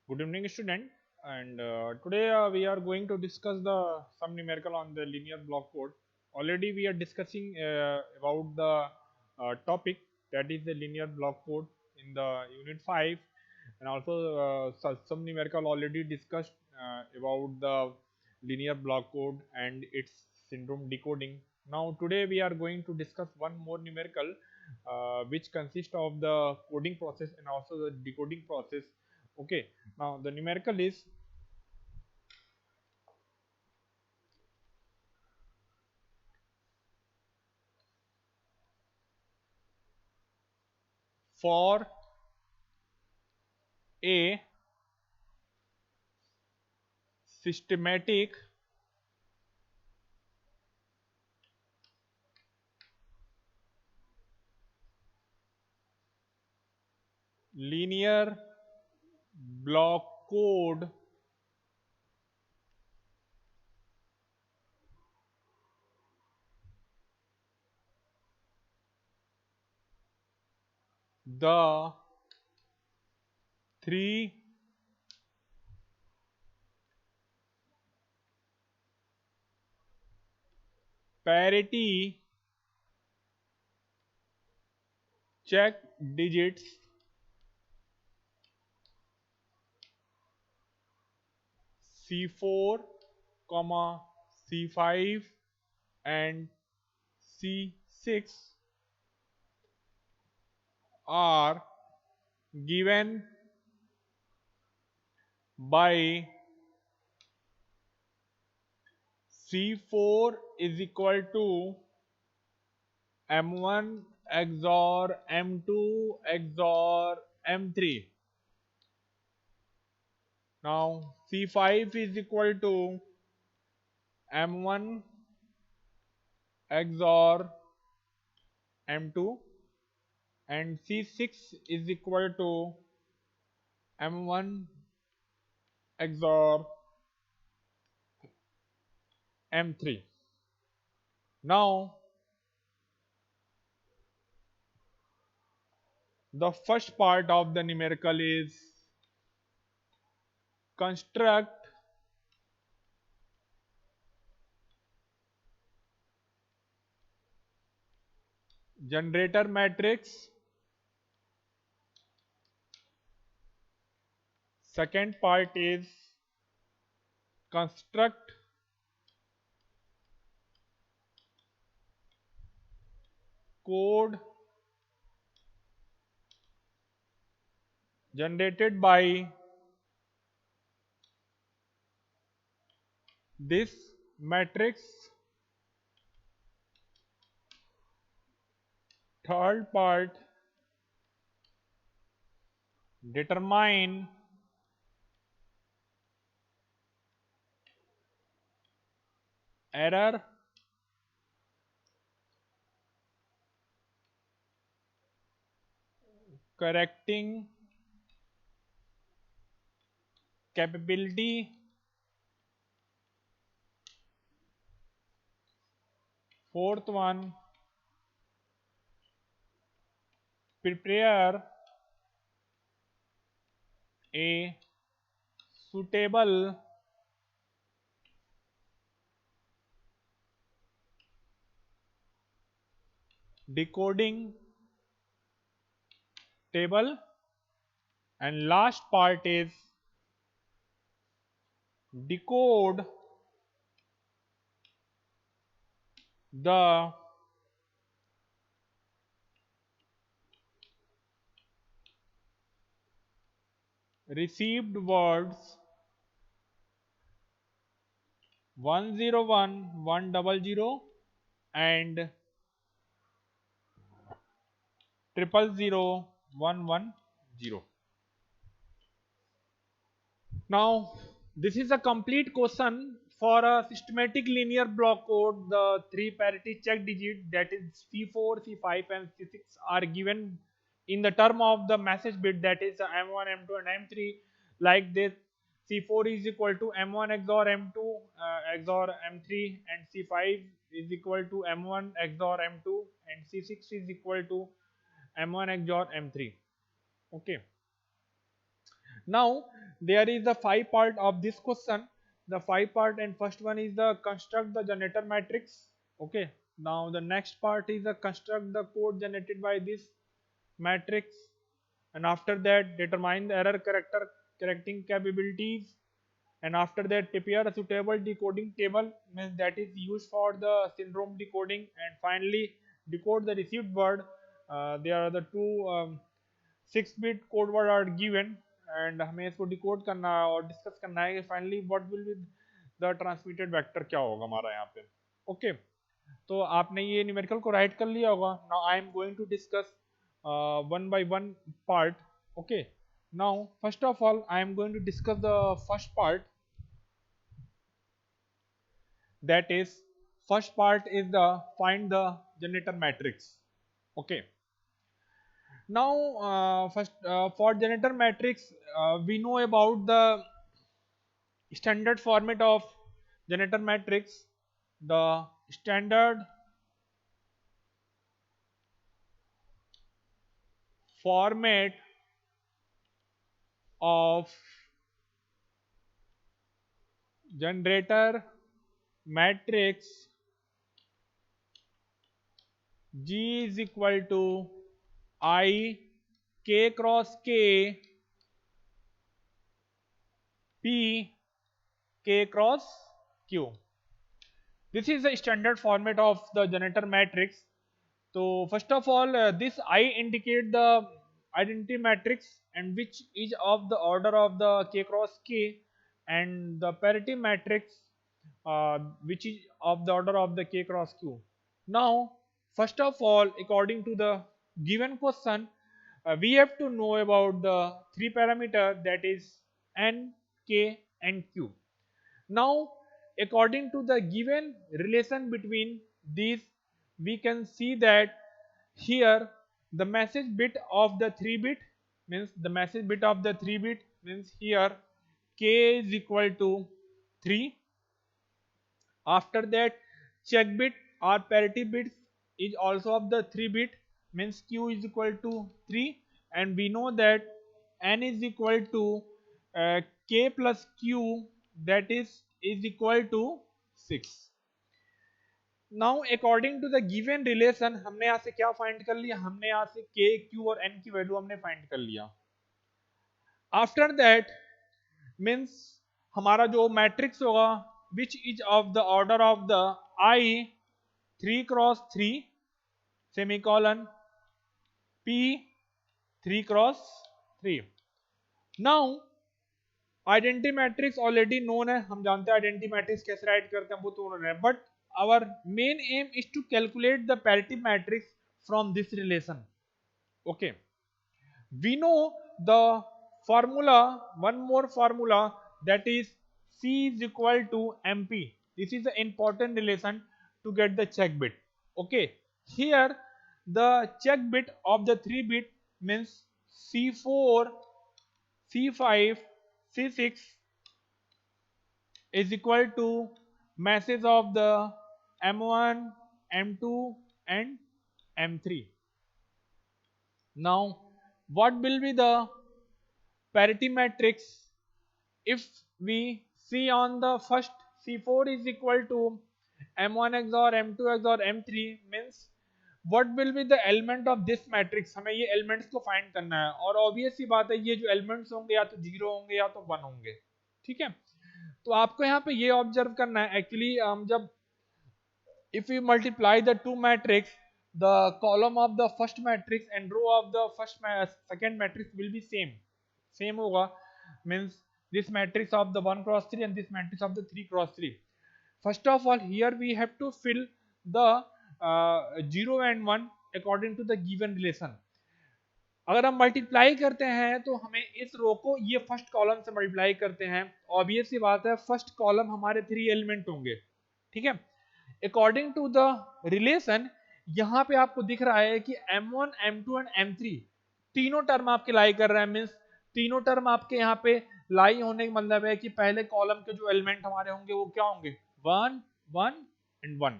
Good evening, student. And today we are going to discuss the some numerical on the linear block code. Already we are discussing about the topic that is the linear block code in the unit 5, and also some numerical already discussed about the linear block code and its syndrome decoding. Now today we are going to discuss one more numerical which consists of the coding process and also the decoding process. Okay, now the numerical is for a systematic linear block code, the three parity check digits C4, comma C5 and C6 are given by C4 is equal to M1 XOR M2 XOR M3. Now C5 is equal to M1 XOR M2 and C6 is equal to M1 XOR M3. Now the first part of the numerical is construct generator matrix. Second part is construct code generated by this matrix. Third part, determine error correcting capability. Fourth one, prepare a suitable decoding table. And last part is decode the received words 101 100 and 000110. Now, this is a complete question for a systematic linear block code. The three parity check digit, that is C4, C5 and C6, are given in the term of the message bit, that is M1, M2 and M3, like this. C4 is equal to M1 XOR M2 XOR M3, and C5 is equal to M1 XOR M2, and C6 is equal to M1 XOR M3. Okay. Now there is the five part of this question. The five part, and first one is the construct the generator matrix. Okay. Now the next part is the construct the code generated by this matrix, and after that determine the error character correcting capabilities, and after that prepare a suitable decoding table, means that is used for the syndrome decoding, and finally decode the received word. There are the two 6 bit code word are given, and हमें इसको decode करना है और discuss करना है कि finally what will be the transmitted vector क्या होगा हमारा यहाँ पे। ओके, तो आपने ये न्यूमेरिकल को राइट कर लिया होगा। Now I am going to discuss one by one part. Okay, now first of all I am going to discuss the first part, that is first part is the find the generator matrix। okay, now first for generator matrix we know about the standard format of generator matrix. The standard format of generator matrix G is equal to I K cross K P K cross Q. This is the standard format of the generator matrix. So first of all, this I indicate the identity matrix, and which is of the order of the K cross K, and the parity matrix which is of the order of the K cross Q. Now first of all, according to the given question, we have to know about the three parameter, that is N, K and Q. Now according to the given relation between these, we can see that here the message bit of the 3 bit, means the message bit of the 3 bit means here K is equal to 3. After that check bit or parity bits is also of the 3 bit, means Q is equal to 3, and we know that N is equal to K plus Q, that is equal to 6. Now according to the given relation हमने यहाँ से क्या find कर लिया, हमने यहाँ से के क्यू और एन की वैल्यू हमने फाइंड कर लिया। आफ्टर दैट मीन्स हमारा जो मैट्रिक्स होगा which is of the order of the I 3 cross 3 semicolon P 3 cross 3। Now identity matrix already known है, हम जानते हैं आइडेंटिटी मैट्रिक्स कैसे राइट करते हैं, वो तो नोन है, but our main aim is to calculate the parity matrix from this relation। okay, we know the formula, one more formula, that is C is equal to MP. This is the important relation to get the check bit। okay, here the check bit of the 3 bit means C4 C5 C6 is equal to masses of the M1, M2 and M3। Now what will be the parity matrix if we see on the first C4 is equal to M1 XOR M2 XOR M3, means what will be the element of this matrix, हमें ये elements को find करना है, और obvious सी बात है ये जो elements होंगे या तो 0 होंगे या तो 1 होंगे। ठीक है, तो आपको यहाँ पे ये ऑब्जर्व करना है एक्चुअली जब if we multiply the two matrix, the column of the first matrix and row of the second matrix will be same होगा, means this matrix of the 1 cross 3 and this matrix of the 3 cross 3। first of all here we have to fill the 0 and 1 according to the given relation। अगर हम multiply करते हैं तो हमें इस row को ये फर्स्ट कॉलम से मल्टीप्लाई करते हैं, ऑब्वियस सी बात है फर्स्ट कॉलम हमारे 3 एलिमेंट होंगे। ठीक है, अकॉर्डिंग टू द रिलेशन यहाँ पे आपको दिख रहा है कि M1, M2 एंड M3 तीनों टर्म आपके लाई कर रहे हैं, मीन्स तीनों टर्म आपके यहाँ पे लाई होने का मतलब है कि पहले कॉलम के जो एलिमेंट हमारे होंगे वो क्या होंगे 1 1 and 1।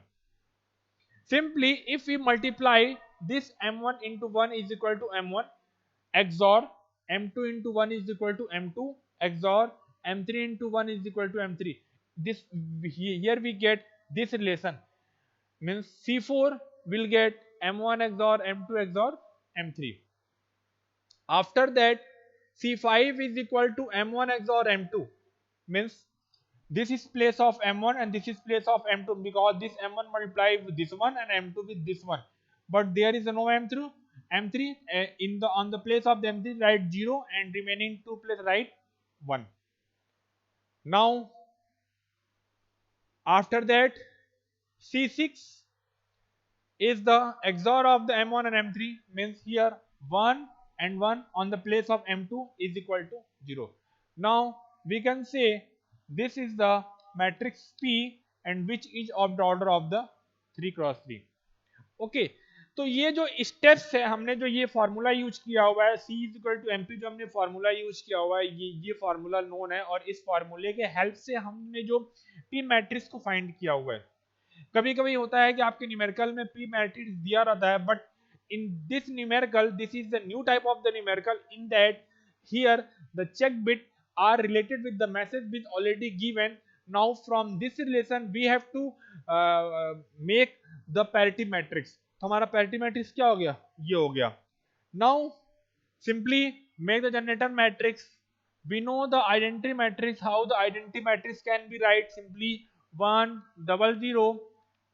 Simply if we multiply this M1 into 1 is equal to M1 XOR m2 into 1 is equal to m2 XOR m3 into 1 is equal to m3. This here we get this relation, means C4 will get m1 XOR m2 XOR m3. After that, C5 is equal to m1 XOR m2, means this is place of m1 and this is place of m2, because this m1 multiply with this one and m2 with this one, but there is no m3 in the on the place of the m3 write 0 and remaining two place write 1. Now after that, C6 is the XOR of the m1 and m3, means here 1 and 1 on the place of m2 is equal to 0. Now we can say this is the matrix P and which is of the order of the 3 cross 3. Okay, तो ये जो steps है, हमने जो ये formula use किया हुआ है C is equal to MP, जो हमने फार्मूला यूज किया हुआ है, ये फार्मूला नोन है, और इस फार्मूले के हेल्प से हमने जो P मैट्रिक्स को फाइंड किया हुआ है. कभी कभी होता है कि आपके न्यूमेरिकल में P मैट्रिक्स दिया रहता है, but in this numerical, this is the new type of the numerical, in that here the check bit are related with the message bit already given. Now from this relation we have to make the parity matrix. तो हमारा parity matrix क्या हो गया, ये हो गया. Now simply make the generator matrix. We know the identity matrix. How the identity matrix can be write? Simply 1 0 0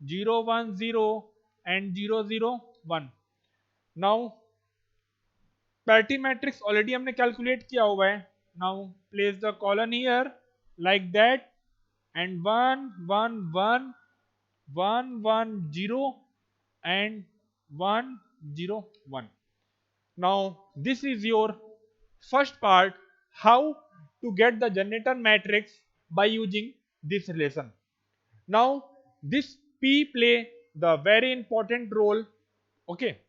0 1 0 and 0 0 1. Now parity matrix already हमने calculate किया हुआ है. Now place the colon here like that and 1 1 1 1 1 0 and 1 0 1. Now this is your first part, how to get the generator matrix by using this relation. Now this P play the very important role. Okay,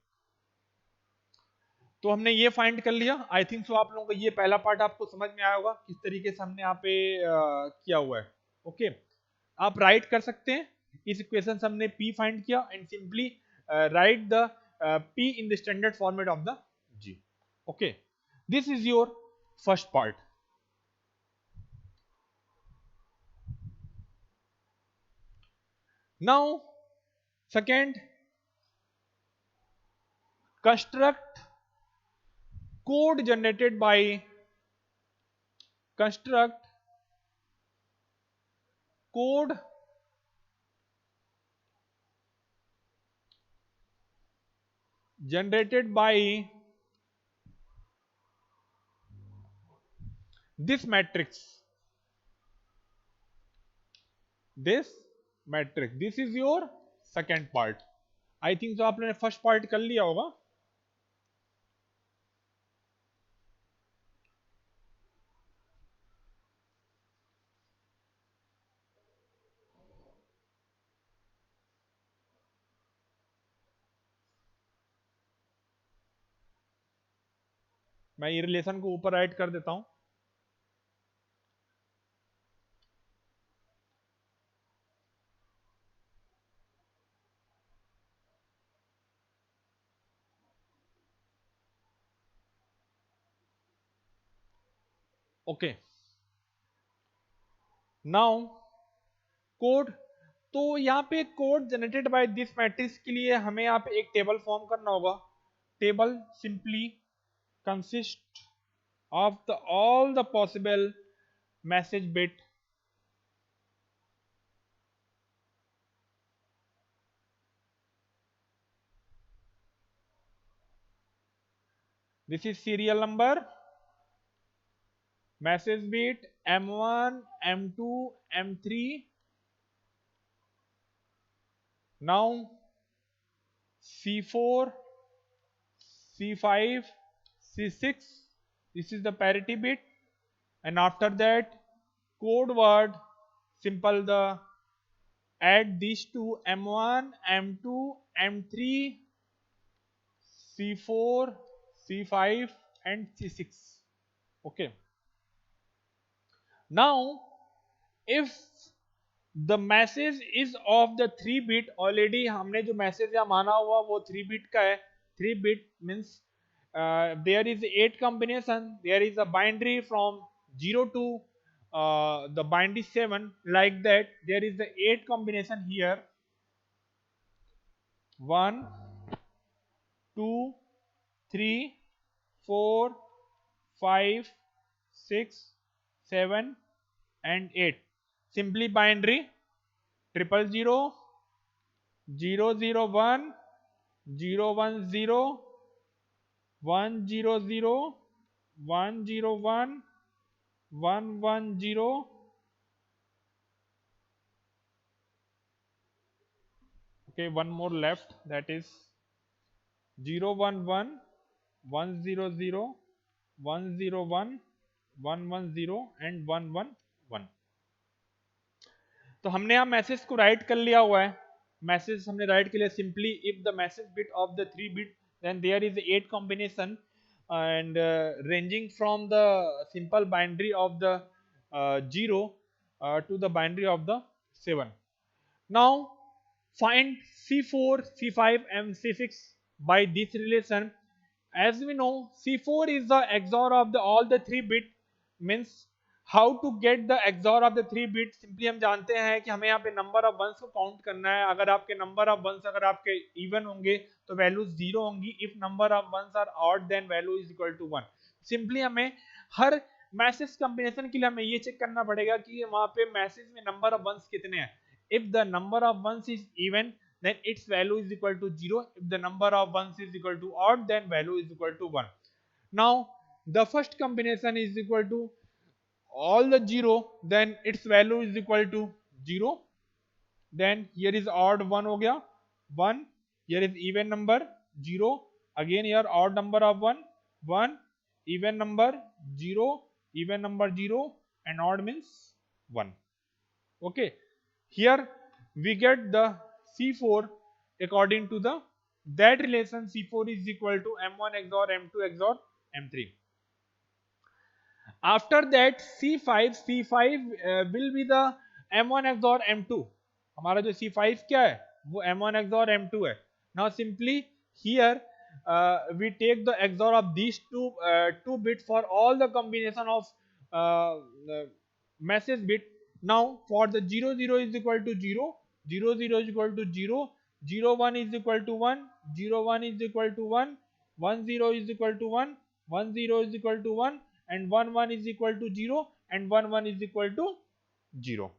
तो हमने ये find कर लिया. I think so आप लोगों का ये पहला पार्ट आपको समझ में आया होगा किस तरीके से हमने यहाँ पे किया हुआ है. ओके, आप राइट कर सकते हैं. इस इक्वेशन से हमने P फाइंड किया and simply write the P in the standard format of the G. Okay, this is your first part. Now second, construct code generated by construct code generated by this matrix. This matrix, this is your second part. I think so आपने first part कर लिया होगा. मैं ये relation को ऊपर right कर देता हूं. Okay, now code. तो यहाँ पे code generated by this matrix के लिए हमें यहाँ पे एक टेबल फॉर्म करना होगा. Table simply consist of all the possible message bit. This is serial number, message bit M1, M2, M3. Now C4, C5, C6. This is the parity bit, and after that code word, simple the add these two M1, M2, M3, C4, C5 and C6. Okay, now if the message is of the 3 bit, already हमने जो message यहाँ माना हुआ वो 3 bit का है. 3 bit means there is 8 combination. There is a binary from 0 to the binary 7, like that. There is the 8 combination here: 1, 2, 3, 4, 5, 6, 7, and 8. Simply binary: 000, 001, 010, 100, 101, 110. Okay, one more left, that is 011, 100, 101, 110 and 111. तो हमने यहाँ message को right कर लिया हुआ है. Message हमने right कर लिया. Simply if the message bit of the 3 bit, then there is 8 combination, and ranging from the simple binary of the 0 to the binary of the 7. Now find C4, C5 and C6 by this relation. As we know, C4 is the XOR of the all the 3 bit. Means how to get the XOR of the 3 bit. Simply हम जानते हैं कि हमें यहाँ पे number of once को count करना है. अगर आपके नंबर ऑफ वंस अगर आपके इवन होंगे तो वैल्यूज 0 होंगी. If number of ones are odd then value is equal to 1. Simply हमें हर मैसेज कॉम्बिनेशन के लिए हमें ये चेक करना पड़ेगा कि वहाँ पे मैसेज में नंबर ऑफ वंस कितने हैं. If the number of ones is even, then its value is equal to 0. If the number of ones is equal to odd, then value is equal to 1. Now the first combination is equal to all the 0, then its value is equal to 0. Then here is odd 1 हो गया 1. Here is even number 0. Again here odd number of 1 1. Even number 0. Even number 0 and odd means 1. Okay, here we get the C4 according to the that relation. C4 is equal to M1 XOR M2 XOR M3. After that C5 will be the M1 XOR M2. हमारा जो C5 क्या है वो M1 XOR M2 है. Now simply here we take the XOR of these two bits for all the combination of message bit. Now for the 00 is equal to 0, 00 is equal to 0, 01 is equal to 1, 01 is equal to 1, 10 is equal to 1, 10 is equal to 1, and 11 is equal to 0, and 11 is equal to 0.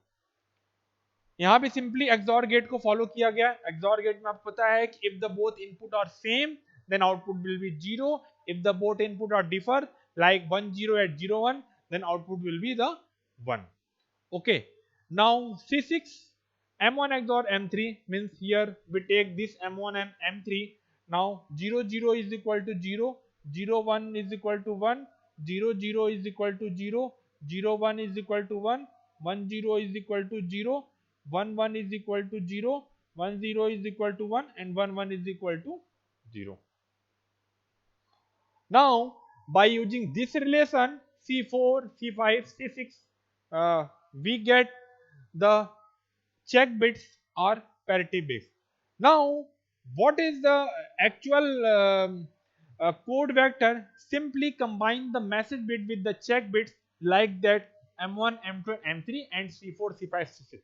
यहाँ पे simply XOR gate को follow किया गया. XOR gate में आपको पता है कि if the both input are same, then output will be 0. If the both input are differ, like 10 at 01, then output will be the 1. Okay, now C6 M1 XOR M3 means here we take this M1 and M3. Now 00 is equal to 0, 01 is equal to 1, 00 is equal to 0, 01 is equal to 1, 10 is equal to 0, 11 is equal to 0, 10 is equal to 1, and 11 is equal to 0. Now by using this relation C4, C5, C6, we get the check bits or parity bits. Now what is the actual code vector? Simply combine the message bit with the check bits like that M1, M2, M3 and C4, C5, C6.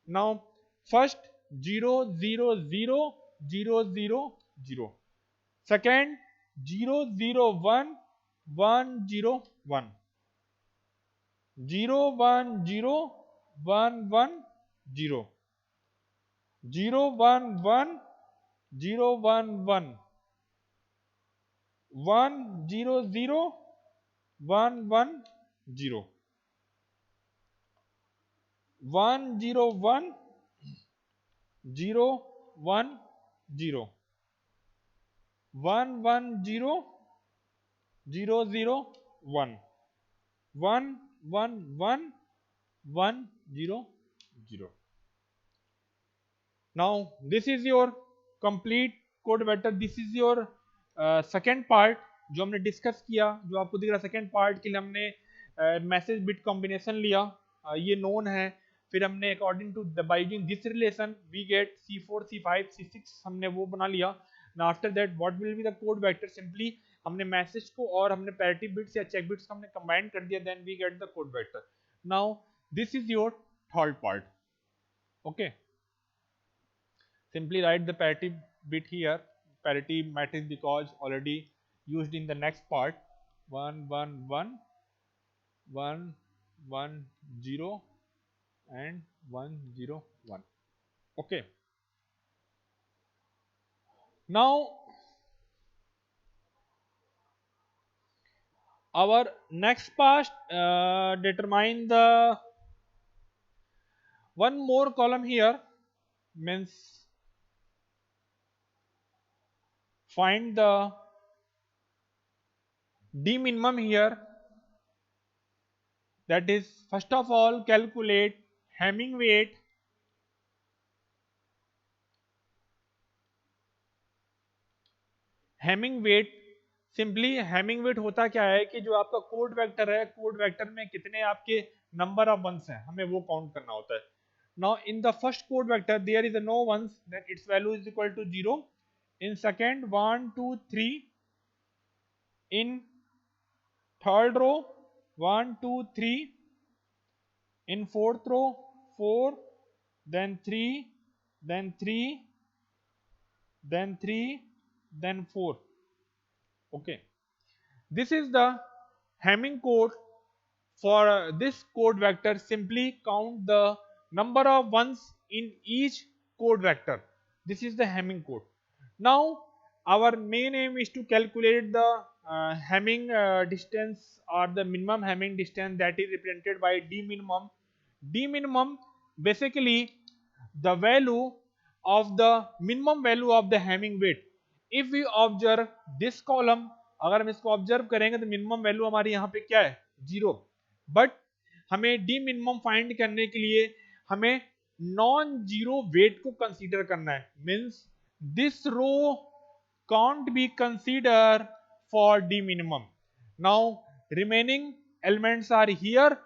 Now first 0 0 0 0 0 0. Second 0 0 1 1 0 1. 0 1 0 1 1 0. 0 1 1 0 1 1. 1 0 0 1 1 0. 1 0 1 0 1 0. 1 1 0 0 0 1. 1 1 1 1 0 0. Now this is your complete code vector. This is your second part जो हमने discuss किया, जो आपको दिख रहा है. Second part के लिए हमने मैसेज बिट कॉम्बिनेशन लिया, ये नोन है. फिर हमने according to by using this relation we get C4, C5, C6 हमने वो बना लिया. Now after that what will be the code vector? Simply हमने मैसेज को और हमने पैरिटी बिट्स या चेक बिट्स को हमने कंबाइन कर दिया, then we get the code vector. Now this is your third part. Okay, simply write the parity bit here, parity matrix, because already used in the next part. 1 1 1 1 1 0 and 1 0 1. Okay, now our next part determine the one more column here, means find the d minimum here. That is, first of all calculate Hamming weight. Hamming weight, simply Hamming weight होता क्या है कि जो आपका code vector है, code vector में कितने आपके नंबर ऑफ वंस हैं, हमें वो काउंट करना होता है. Now in the first code vector there is no ones, then its value is equal to 0. In second 1 2 3. In third row 1 2 3. In fourth row 4, then 3, then 3, then 3, then 4. Okay, this is the Hamming code. For this code vector, simply count the number of ones in each code vector. This is the Hamming code. Now our main aim is to calculate the Hamming distance, or the minimum Hamming distance, that is represented by d minimum. D minimum basically the value of the minimum value of the Hamming weight. If we observe this column, अगर हम इसको observe करेंगे तो minimum value हमारी यहाँ पे क्या है, 0. बट हमें डी मिनिमम फाइंड करने के लिए हमें नॉन जीरो वेट को कंसीडर करना है. Means this row can't be consider for the minimum. Now remaining elements are here.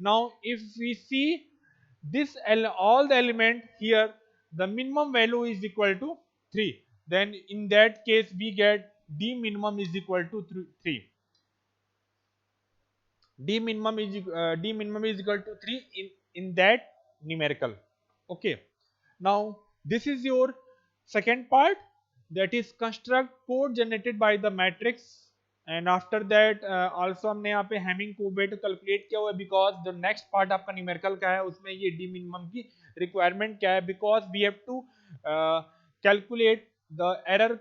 Now if we see this all the element here, the minimum value is equal to 3, then in that case we get d minimum is equal to 3. D minimum is equal to 3 in that numerical. Okay, now this is your second part, that is construct code generated by the matrix. And after that also हमने यहाँ पे Hamming code weight calculate किया हुआ है, because the next part आपका numerical का है, उसमें ये डी मिनिमम की रिक्वायरमेंट क्या है, because we have to calculate the error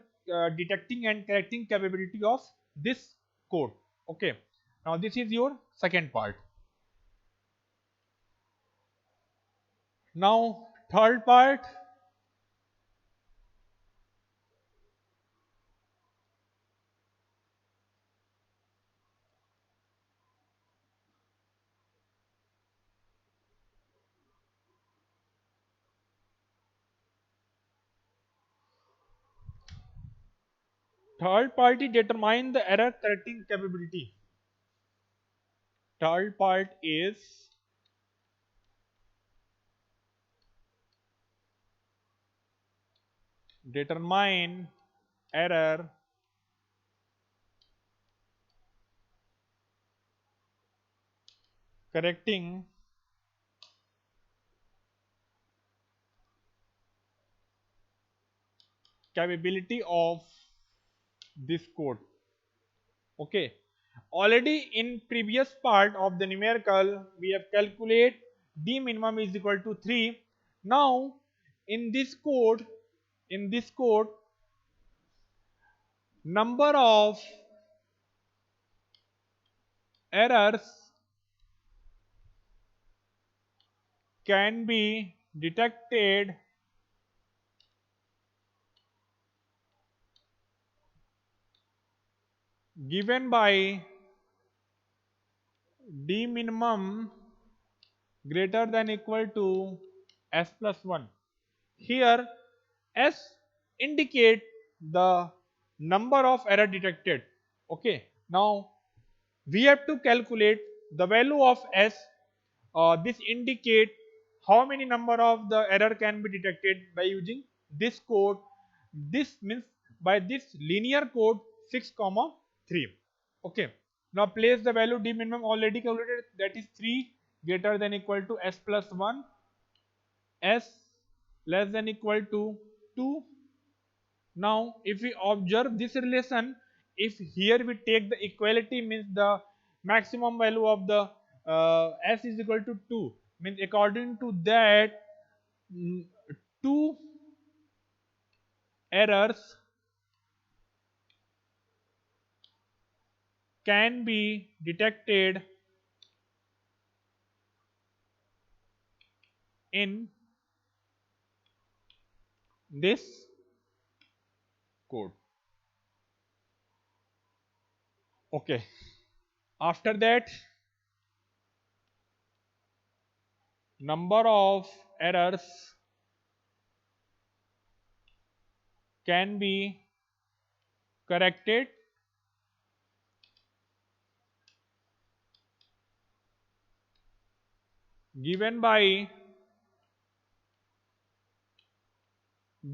detecting and correcting capability of this code. Okay, now this is your second part. Now third part, third party determine the error correcting capability. Third part is determine error correcting capability of this code. Okay, already in previous part of the numerical we have calculate d minimum is equal to 3. Now in this code, number of errors can be detected given by d minimum greater than equal to s plus 1. Here s indicate the number of error detected. Okay, now we have to calculate the value of s. This indicate how many number of the error can be detected by using this code. This means by this linear code 6 comma 3. Okay. Now place the value d minimum already calculated, that is 3 greater than equal to s plus 1, s less than equal to 2. Now if we observe this relation, if here we take the equality, means the maximum value of the s is equal to 2, means according to that, mm, two errors can be detected in this code. Okay. After that, number of errors can be corrected given by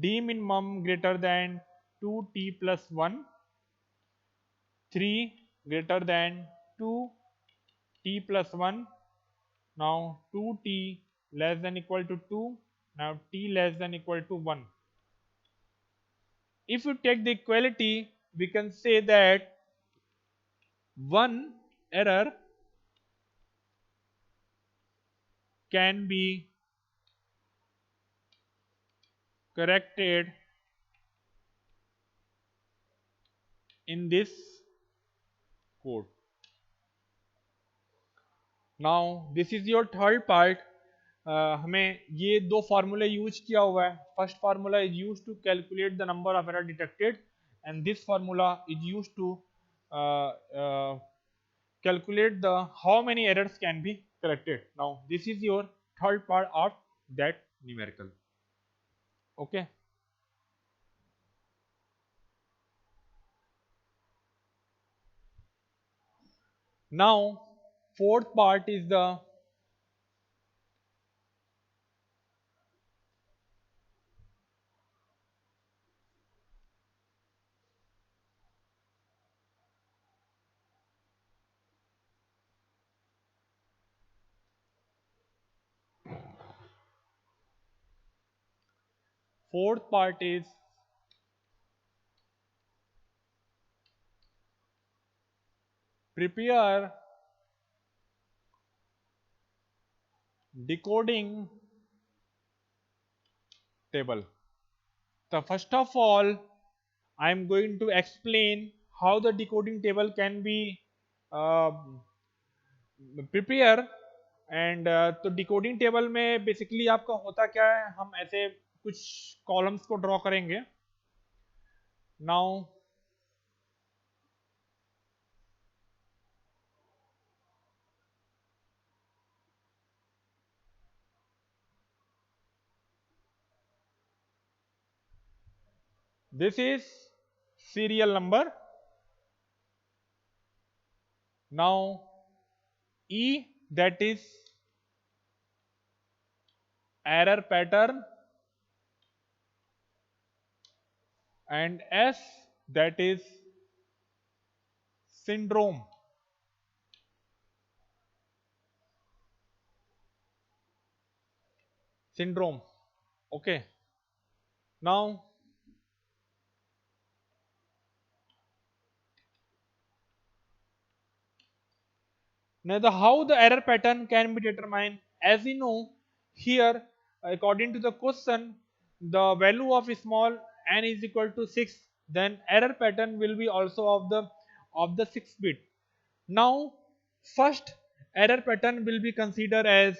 d minimum greater than 2t plus 1, 3 greater than 2t plus 1, now 2t less than equal to 2, now t less than equal to 1. If you take the equality, we can say that one error can be corrected in this code. Now this is your third part. हमें ये दो formula use किया हुआ है. First formula is use to calculate the number of error detected, and this formula is use to calculate the how many errors can be corrected. Now this is your third part of that numerical. Okay. Now fourth part is the fourth part is prepare decoding table. So first of all, I am going to explain how the decoding table can be uh, prepare. And तो decoding table में basically आपका होता क्या है, हम ऐसे कुछ columns को ड्रॉ करेंगे. Now this is serial number. Now E, that is error pattern, and S, that is syndrome. Syndrome. Okay. Now how the error pattern can be determined, as you know, here according to the question, the value of small n is equal to 6, then error pattern will be also of the 6 bit. Now first error pattern will be considered as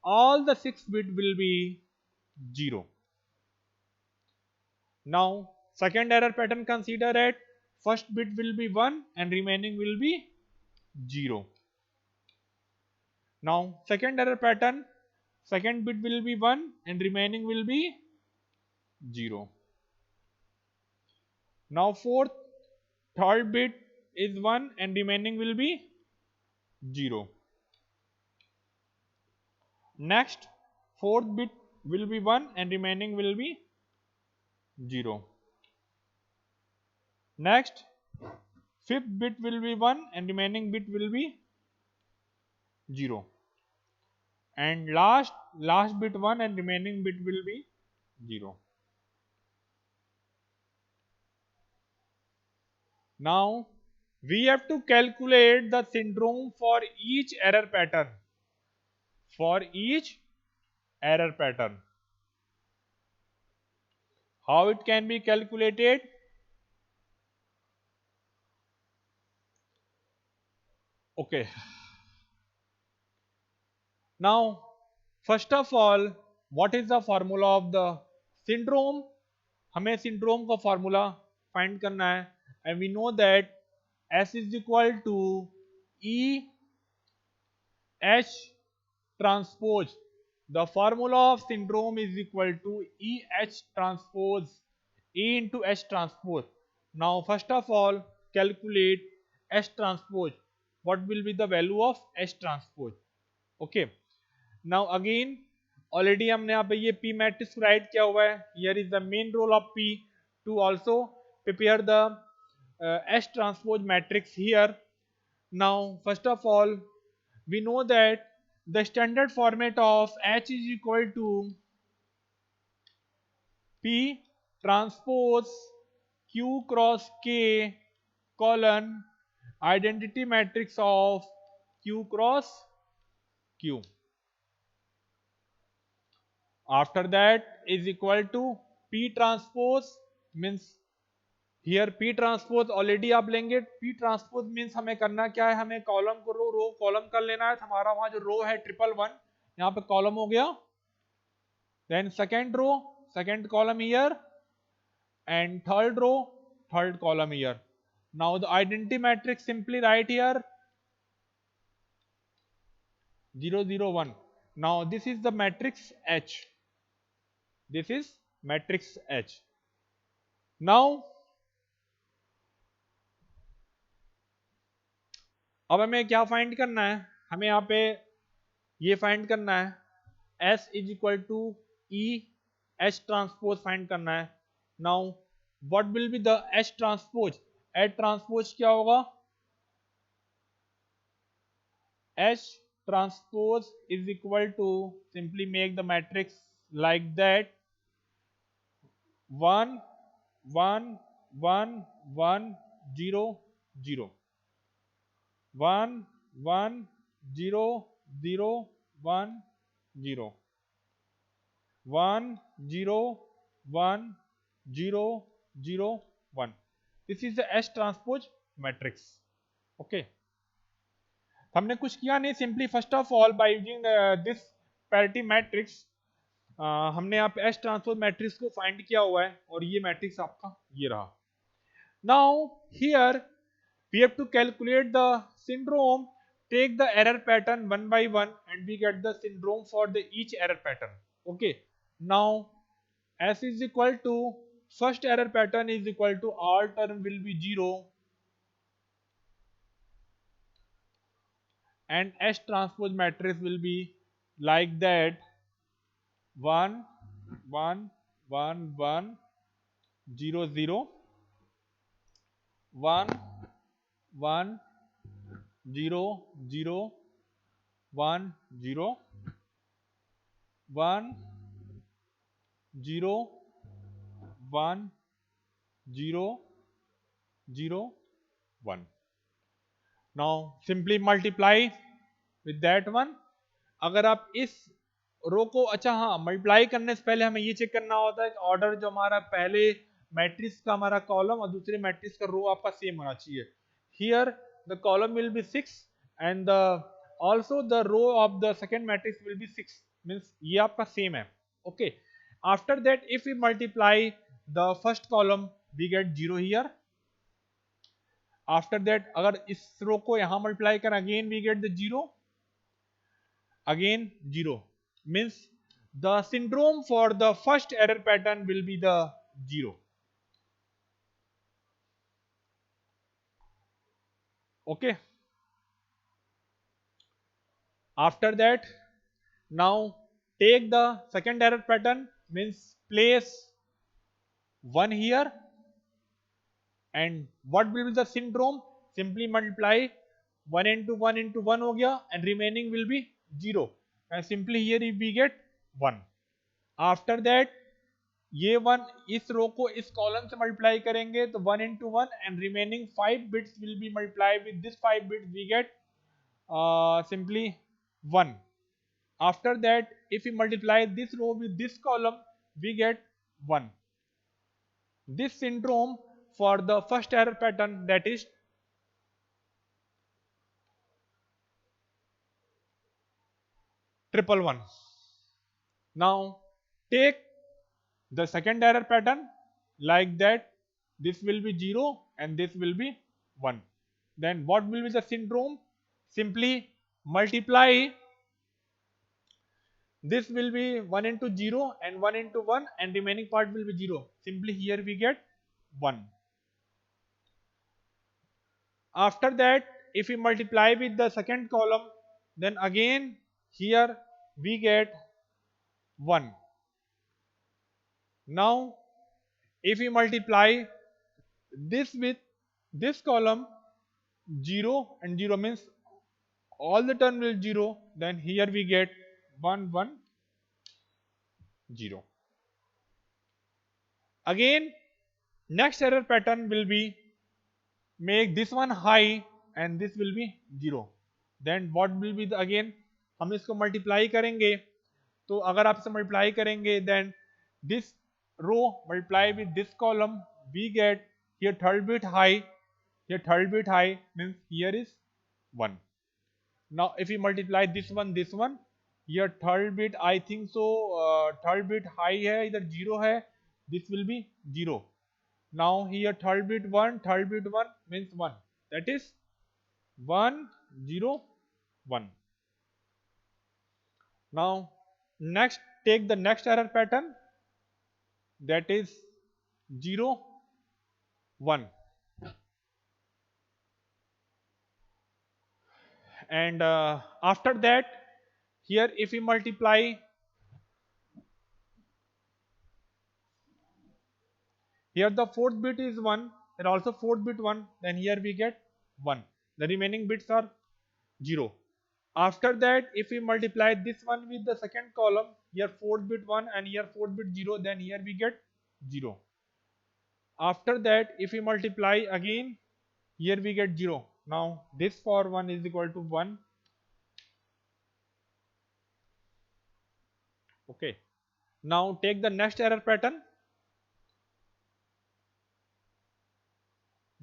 all the 6 bit will be 0. Now second error pattern consider at first bit will be 1 and remaining will be 0. Now second error pattern, second bit will be 1 and remaining will be 0. Now fourth, third bit is 1 and remaining will be 0. Next, fourth bit will be 1 and remaining will be 0. Next, fifth bit will be 1 and remaining bit will be 0, and last bit 1 and remaining bit will be 0. Now we have to calculate the syndrome for each error pattern. For each error pattern, how it can be calculated? Okay, now first of all, what is the formula of the syndrome? हमें syndrome का formula find करना है, and we know that S is equal to E H transpose. The formula of syndrome is equal to E H transpose, E into H transpose. Now first of all, calculate H transpose. What will be the value of H transpose? Okay. Now again, already हमने यहाँ पे ये P matrix write किया हुआ है. Here is the main role of P to also prepare the H transpose matrix here. Now first of all, we know that the standard format of H is equal to P transpose Q cross K colon identity matrix of Q cross Q. After that is equal to P transpose, means here P transpose already आप लेंगे. P transpose means हमें करना क्या है, हमें column को row column कर लेना है. हमारा वहां जो रो है 111, यहाँ पे कॉलम हो गया. Then second row, second column here, and third row, third column here. Now the identity matrix simply write here 0 0 1. Now this is the matrix H. This is matrix H. Now अब हमें क्या find करना है, हमें यहाँ पे ये find करना है S is equal to E H transpose find करना है. Now what will be the H transpose? H transpose क्या होगा? H transpose is equal to, simply make the matrix like that, 1 1 1 1 0 0 1 1 0 0 1 0 1 0 1 0 0 1. This is the H transpose matrix. Okay. हमने कुछ किया नहीं, simply first of all by using this parity matrix हमने यहाँ पे S transpose matrix को फाइंड किया हुआ है, और ये मैट्रिक्स आपका ये रहा. Now here we have to calculate the syndrome. Take the error pattern one by one and we get the syndrome for the each error pattern. Okay. Now S is equal to, first error pattern is equal to all term will be 0 and H transpose matrix will be like that 1 1 1 1 0 0 1 1 0 0 1 0 1 0 1 0 0 1. Now simply multiply with that one. अगर आप इस row को, अच्छा हाँ, multiply करने से पहले हमें ये चेक करना होता है कि ऑर्डर जो हमारा पहले मैट्रिक्स का हमारा कॉलम और दूसरे मैट्रिक्स का रो आपका सेम होना चाहिए. Here the column will be 6 and the also the row of the second matrix will be 6, means ये आपका सेम है. Okay. After that if we multiply the first column we get 0 here. After that अगर इस row को यहां multiply करें, again we get the 0, again 0, means the syndrome for the first error pattern will be the 0. Okay. After that now take the second error pattern, means place 1 here, and what will be the syndrome? simply multiply 1 into 1 हो गया and remaining will be 0 and simply here we get 1. After that ये 1 इस row को इस column से multiply करेंगे तो 1 into 1 and remaining 5 bits will be multiplied with this 5 bits we get simply 1. After that if we multiply this row with this column we get 1. This syndrome for the first error pattern, that is triple 1. Now take the second error pattern like that. This will be 0 and this will be 1. Then what will be the syndrome? Simply multiply. This will be 1 into 0 and 1 into 1 and remaining part will be 0. Simply here we get 1. After that if we multiply with the second column then again here we get 1. Now if we multiply this with this column 0 and 0 means all the term will 0, then here we get 1 1 0. Again next error pattern will be make this one high and this will be 0. Then what will be the again हम इसको multiply करेंगे तो अगर आप इसे multiply करेंगे then this row multiply with this column we get here third bit high, here third bit high means here is 1. Now if we multiply this one here third bit I think so third bit high है इधर 0 है, this will be 0. Now here third bit 1 means 1, that is 1 0 1. Now next take the next error pattern, that is 0 1 and after that here if we multiply here the fourth bit is 1 and also fourth bit 1, then here we get 1. The remaining bits are 0. After that if we multiply this one with the second column, here fourth bit 1 and here fourth bit 0, then here we get 0. After that if we multiply again, here we get 0. Now this for 1 is equal to 1. Okay. Now take the next error pattern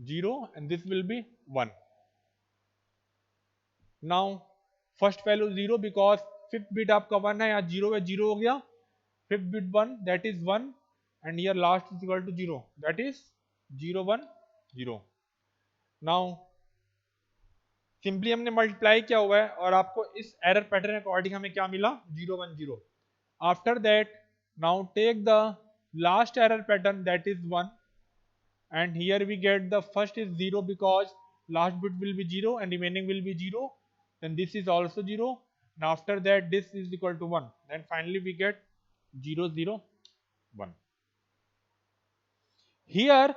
0 and this will be 1. Now first value 0 because fifth bit आपका 1 है, यहाँ 0 है 0 हो गया, fifth bit 1 that is 1 and here last is equal to 0 that is 0 1 0. Now simply हमने multiply किया हुआ है और आपको इस एरर पैटर्न अकॉर्डिंग हमें क्या मिला 0 1 0. After that now take the last error pattern that is 1 and here we get the first is 0 because last bit will be 0 and remaining will be 0, then this is also 0 and after that this is equal to 1, then finally we get 0 0 1. Here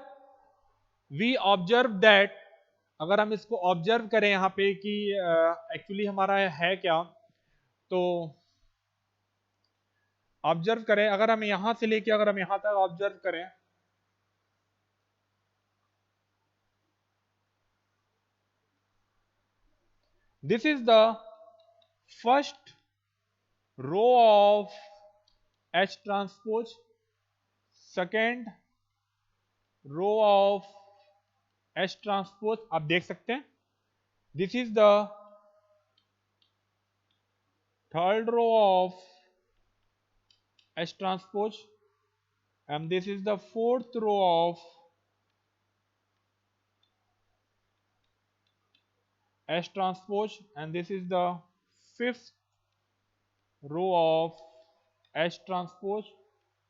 we observe that अगर हम इसको observe करें यहाँ पे कि actually हमारा है क्या, तो ऑब्जर्व करें अगर हम यहाँ से लेके अगर हम यहाँ तक ऑब्जर्व करें this is the first row of H transpose, second row of H transpose, आप देख सकते हैं this is the third row of H transpose and this is the fourth row of H transpose and this is the fifth row of H transpose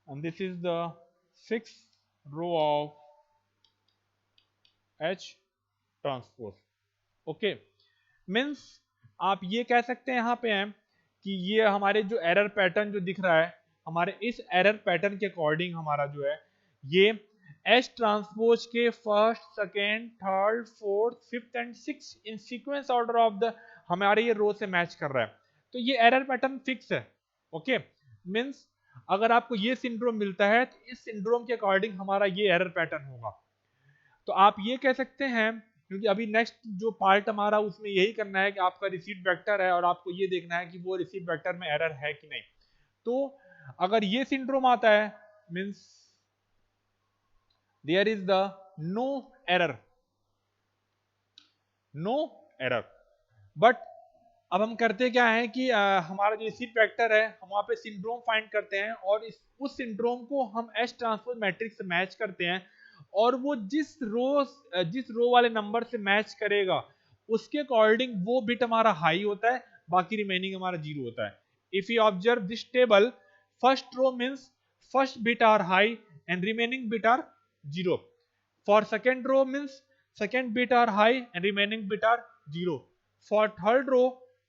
and this is the sixth row of H transpose. Okay means आप ये कह सकते हैं यहाँ पे हैं कि ये हमारे जो एरर पैटर्न जो दिख रहा है हमारे इस एरर पैटर्न के अकॉर्डिंग हमारा जो है ये एस ट्रांसपोज के first, second, third, fourth, fifth and six in sequence order of the हमारे ये रो से मैच कर रहा है, तो ये एरर पैटर्न फिक्स है। ओके, मीन्स अगर आपको ये सिंड्रोम मिलता है तो इस सिंड्रोम के अकॉर्डिंग हमारा ये एरर पैटर्न होगा। तो आप ये कह सकते हैं, क्योंकि अभी नेक्स्ट जो पार्ट हमारा उसमें यही करना है कि आपका रिसीट वेक्टर है और आपको ये देखना है कि वो रिसीट वेक्टर में एरर है कि नहीं। तो अगर ये सिंड्रोम आता है means there is the no error, no error. But अब हम करते क्या है कि हमारा जो रिसीट वेक्टर है हम वहां पे सिंड्रोम फाइंड करते हैं और उस सिंड्रोम को हम एस ट्रांसपोज मैट्रिक्स से मैच करते हैं, और वो जिस रो वाले नंबर से मैच करेगा उसके अकॉर्डिंग वो बिट हमारा हाई होता है, बाकी रिमेनिंग हमारा जीरो होता है। If you observe this table, first row means first bit are high and remaining bit are zero. For second row means second bit are high and remaining bit are 0. For third row,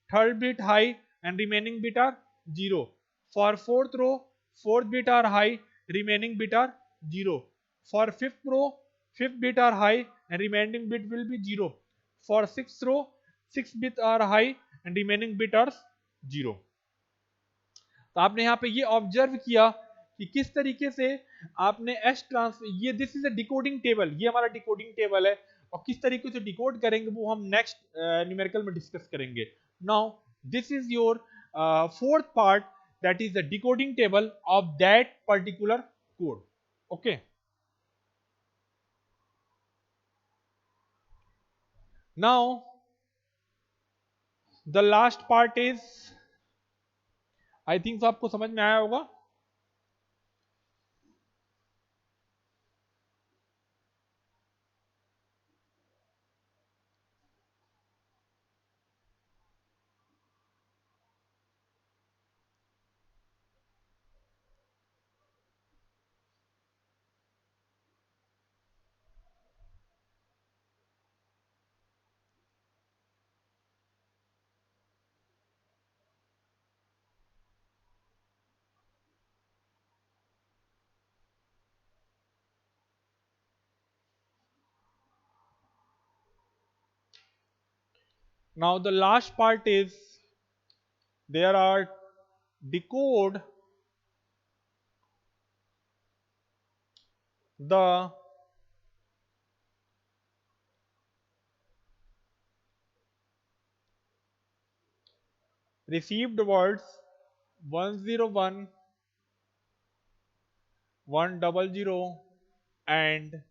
third bit high and remaining bit are 0. For fourth row, fourth bit are high, remaining bit are 0. For fifth row, fifth bit are high and remaining bit will be 0. For sixth row, sixth bit are high and remaining bit are 0. तो आपने यहाँ पे ये observe किया कि किस तरीके से आपने एस ट्रांस ये this is a decoding table, ये हमारा डिकोडिंग टेबल है, और किस तरीके से डिकोड करेंगे वो हम नेक्स्ट न्यूमेरिकल में डिस्कस करेंगे। Now this is your fourth part, that is the decoding table of that particular code. Okay, now the last part is, I think आपको समझ में आया होगा। Now the last part is there are decode the received words 101, 100 and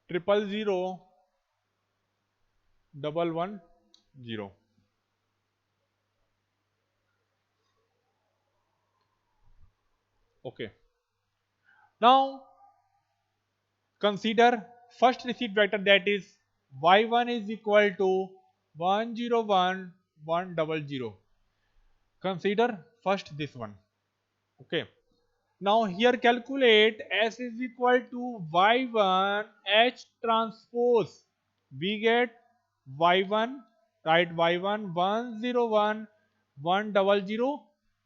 000, 110. Okay. Now consider first receipt vector, that is y1 is equal to 101, 100. Consider first this one. Okay. Now here calculate S is equal to y1 H transpose. We get y1, write y1 101, 100.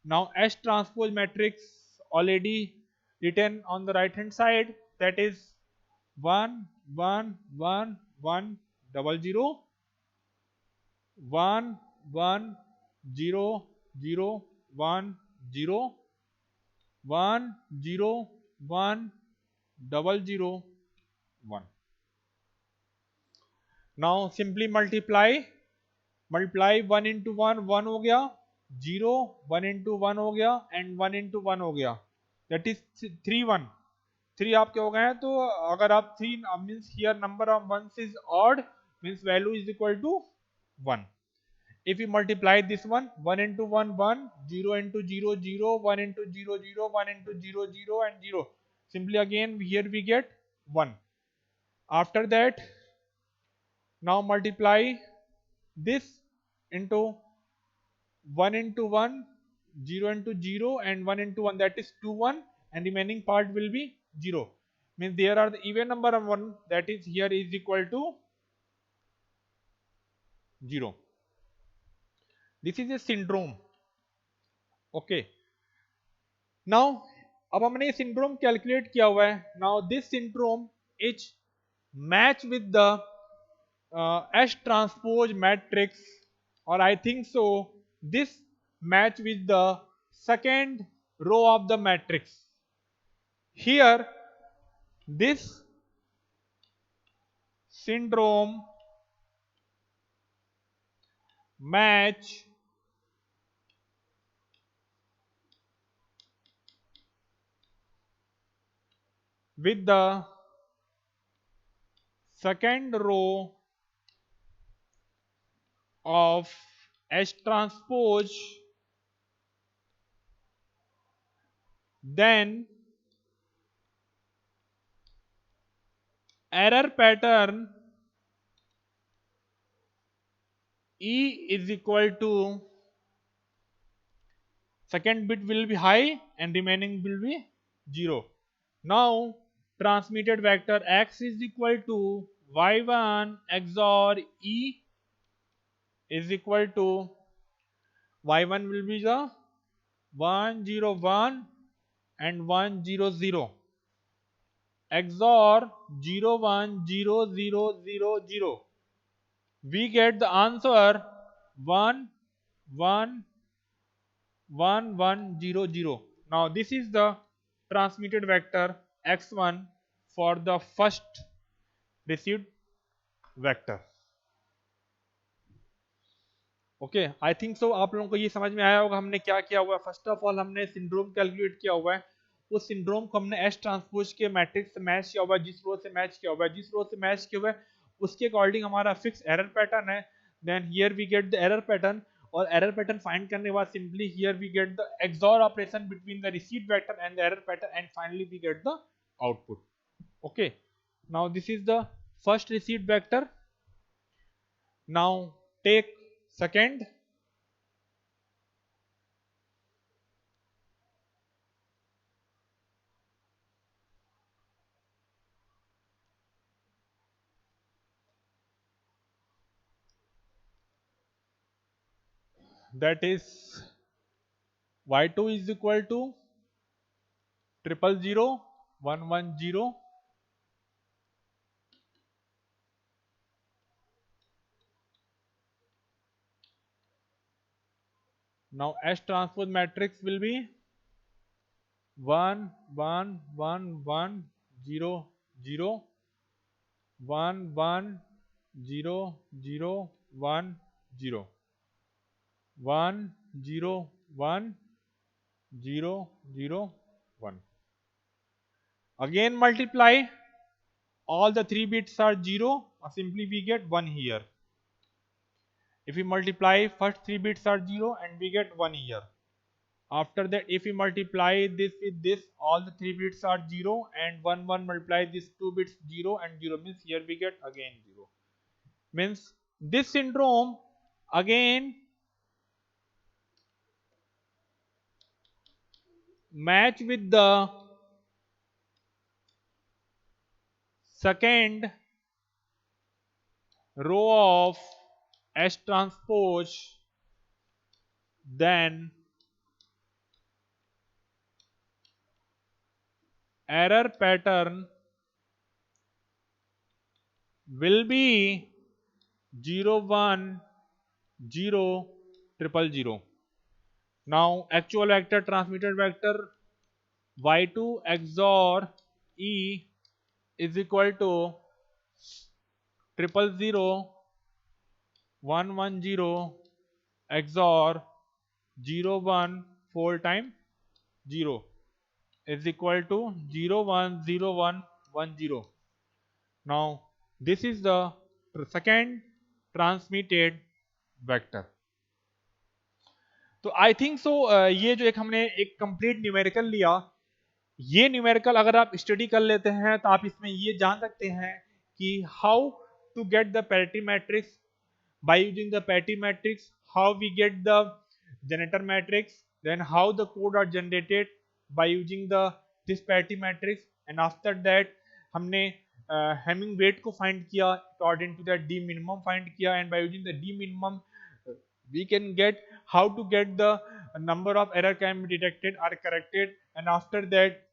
Now H transpose matrix already written on the right hand side, that is 1 1 1 1 00, 1 1 0 0 1 0, 101, 001. Now simply multiply 1 into 1 1 हो गया, 0 1 into 1 हो गया and 1 into 1 हो गया, that is 3 1, 3 आपके हो गए हैं। तो अगर आप 3 means here number of ones is odd, means value is equal to 1. If you multiply this one, 1 into 1 1, 0 into 0 0, 1 into 0 0, 1 into 0 0 and 0, simply again here we get 1. After that, now multiply this into 1 into 1, 0 into 0 and 1 into 1, that is 2 1, and remaining part will be 0. Means there are the even number of 1, that is here is equal to 0. This is a syndrome. Okay. Now अब हमने ये syndrome calculate किया हुआ है. Now this syndrome is match with the S transpose matrix, or I think so, this match with the second row of the matrix. Here, this syndrome match with the second row of S transpose, then error pattern E is equal to second bit will be high and remaining will be 0. Now transmitted vector x is equal to y1 XOR e is equal to y1 will be the 1 0 1 and 1 0 0 XOR 0 1 0 0 0 0. We get the answer 1 1 1 1 0 0. Now this is the transmitted vector x1 for the first received vector. Okay, I think so आप लोगों को ये समझ में आया होगा हमने क्या किया हुआ है. फर्स्ट ऑफ ऑल हमने सिंड्रोम कैलकुलेट किया हुआ है. उस सिंड्रोम को हमने एस ट्रांसपोज के मैट्रिक्स से मैच किया हुआ है, जिस रो से मैच किया हुआ है, जिस रो से मैच किया हुआ है उसके अकॉर्डिंग हमारा फिक्स एरर पैटर्न है. Then here we get the error pattern, और एरर पैटर्न फाइंड करने के बाद simply here we get the XOR operation between the received vector and the error pattern, and finally we get the output. Okay, now this is the first received vector. Now take second. That is y2 is equal to 000 110. Now S transpose matrix will be 1 1 1 1 0 0 1 1 0 0 1 0 1 0 1 0 0 1. Again multiply, all the 3 bits are 0, or simply we get 1 here. If we multiply, first 3 bits are 0 and we get 1 here. After that, if we multiply this with this, all the 3 bits are 0 and 1 1 multiply this 2 bits 0 and 0, means here we get again 0. Means this syndrome again match with the second row of S transpose, then error pattern will be 0 1 0 000. Now actual vector, transmitted vector y2 XOR e is equal to 000 110 XOR 01 4 times 0 is equal to 010110. Now this is the second transmitted vector. तो I think so ये जो एक हमने एक complete numerical लिया, ये numerical अगर आप स्टडी कर लेते हैं तो आप इसमें ये जान सकते हैं कि how to get the parity matrix by using the parity matrix, how we get the generator matrix, then how the code are generated by using the this parity matrix, and after that हमने Hamming weight को find किया according to the d minimum find किया, and by using the d minimum we can get how to get the number of error can be detected are corrected and after that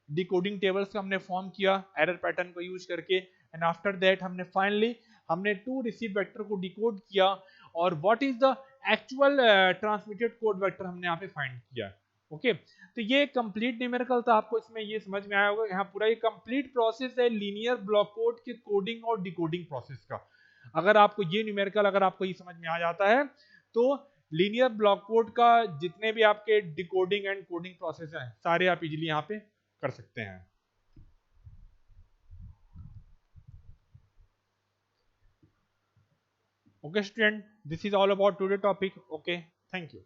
decoding tables का हमने form किया error pattern को use करके and after that हमने finally हमने to receive vector को decode किया और what is the actual transmitted code vector हमने यहाँ पे फाइंड किया। ओके तो ये कंप्लीट न्यूमेरिकल था, आपको इसमें ये समझ में आया होगा यहाँ पूरा ये कंप्लीट प्रोसेस है लीनियर ब्लॉक कोड के कोडिंग और डिकोडिंग प्रोसेस का। अगर आपको ये न्यूमेरिकल अगर आपको ये समझ में आ जाता है तो लीनियर ब्लॉक कोड का जितने भी आपके डिकोडिंग एंड कोडिंग प्रोसेस हैं सारे आप इजीली यहाँ पे कर सकते हैं। Okay student, this is all about today topic. Okay, thank you.